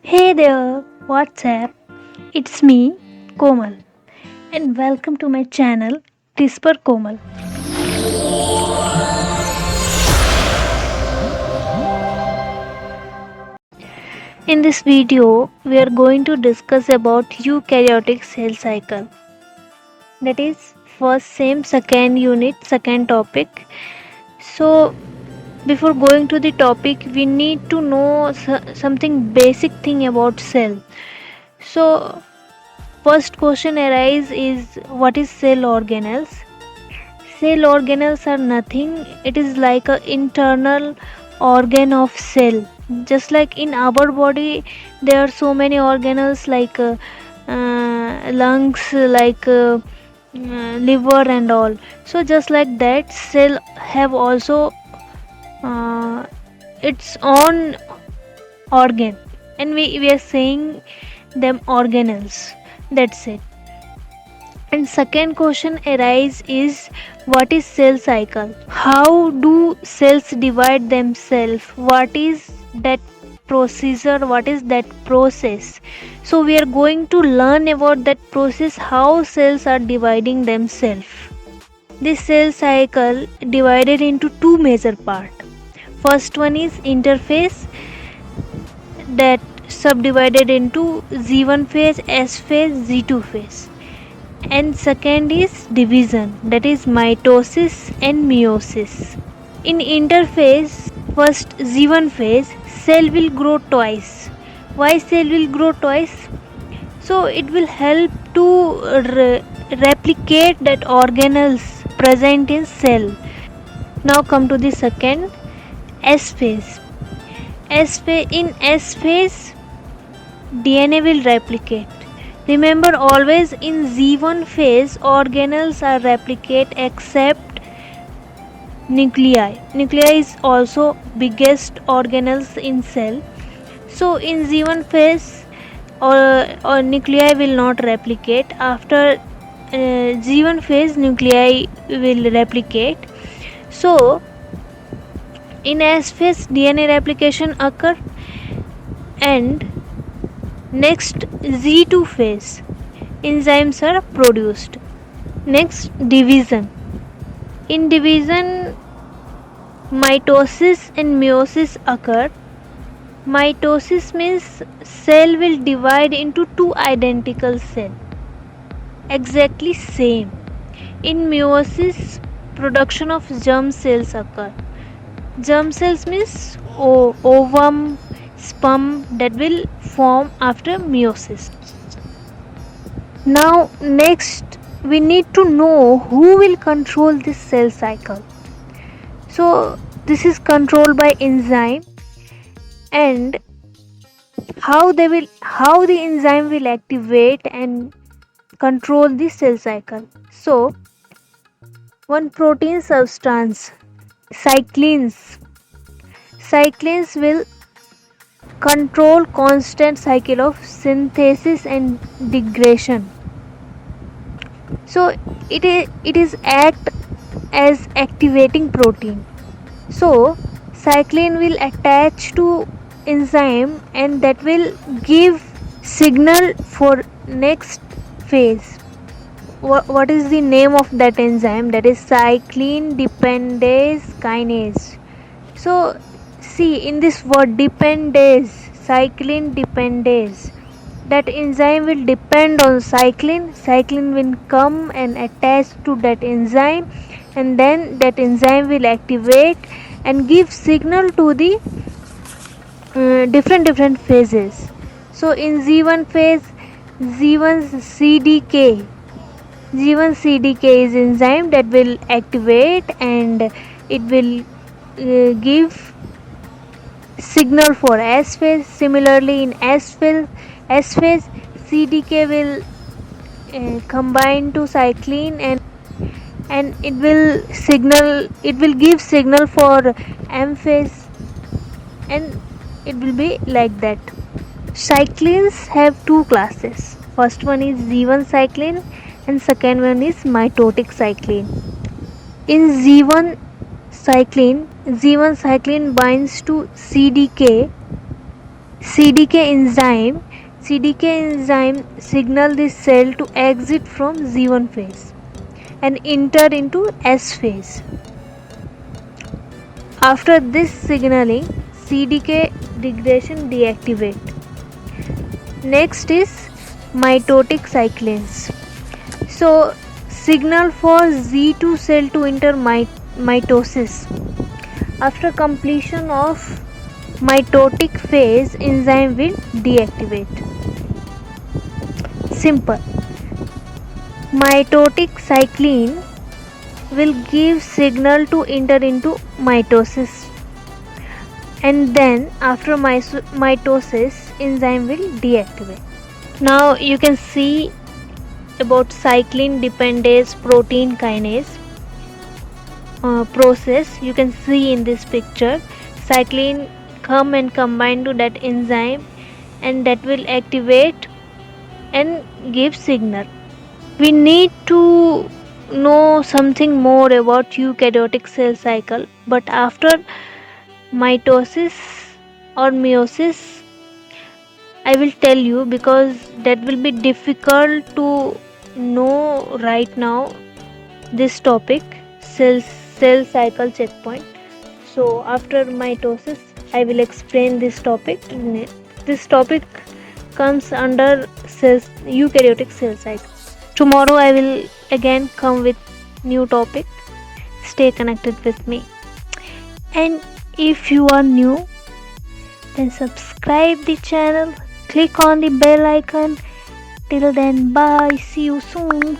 Hey there, what's up? It's me, Komal, and welcome to my channel, Whisper Komal. In this video, we are going to discuss about eukaryotic cell cycle. That is first same second unit, second topic. So before going to the topic, we need to know something basic thing about cell. So first question arise is what is cell organelles? Cell organelles are nothing, it is like a internal organ of cell. Just like in our body there are so many organelles like lungs, like liver and all. So just like that cell have also uh, its own organ, and we are saying them organelles. That's it. And second question arise is what is cell cycle? How do cells divide themselves? What is that procedure? What is that process? So we are going to learn about that process, how cells are dividing themselves. This cell cycle divided into two major parts. First one is interphase, that subdivided into Z1 phase, S phase, Z2 phase. And second is division, that is mitosis and meiosis. In interphase, first Z1 phase, cell will grow twice. Why cell will grow twice? So it will help to replicate that organelles present in cell. Now come to the second, S phase. In S phase, DNA will replicate. Remember, always in Z1 phase, organelles are replicate except nuclei. Nuclei is also biggest organelles in cell. So in Z1 phase, or nuclei will not replicate. After Z1 phase, nuclei will replicate. So in S phase, DNA replication occur, and next Z2 phase, enzymes are produced. Next, division. In division, mitosis and meiosis occur. Mitosis means cell will divide into two identical cells, exactly same. In meiosis, production of germ cells occur. Germ cells means ovum, sperm that will form after meiosis. Now next we need to know who will control this cell cycle. So this is controlled by enzyme, and how the enzyme will activate and control the cell cycle. So one protein substance, cyclins. Cyclins will control constant cycle of synthesis and degradation. So it is act as activating protein. So cyclin will attach to enzyme, and that will give signal for next phase. What is the name of that enzyme? That is cyclin dependase kinase. So see, in this word dependase, cyclin dependase, that enzyme will depend on cyclin. Cyclin will come and attach to that enzyme, and then that enzyme will activate and give signal to the different phases. So in Z1 phase, Z1 CDK is enzyme that will activate, and it will give signal for S phase. Similarly in S phase, CDK will combine to cyclin, and it will give signal for M phase, and it will be like that. Cyclins have two classes. First one is Z1 cyclin, and second one is mitotic cyclin. In Z1 cyclin binds to CDK CDK enzyme signal this cell to exit from Z1 phase and enter into S phase. After this signaling, CDK degradation deactivate. Next is mitotic cyclins. So signal for Z2 cell to enter mitosis. After completion of mitotic phase, enzyme will deactivate. Simple. Mitotic cyclin will give signal to enter into mitosis, and then after mitosis enzyme will deactivate. Now you can see about cyclin dependence protein kinase process. You can see in this picture cyclin come and combine to that enzyme, and that will activate and give signal. We need to know something more about eukaryotic cell cycle, but after mitosis or meiosis I will tell you, because that will be difficult to know right now this topic, cell cycle checkpoint. So after mitosis I will explain this topic. This topic comes under eukaryotic cell cycle. Tomorrow I will again come with new topic. Stay connected with me. And if you are new, then subscribe the channel, click on the bell icon. Till then, bye, see you soon.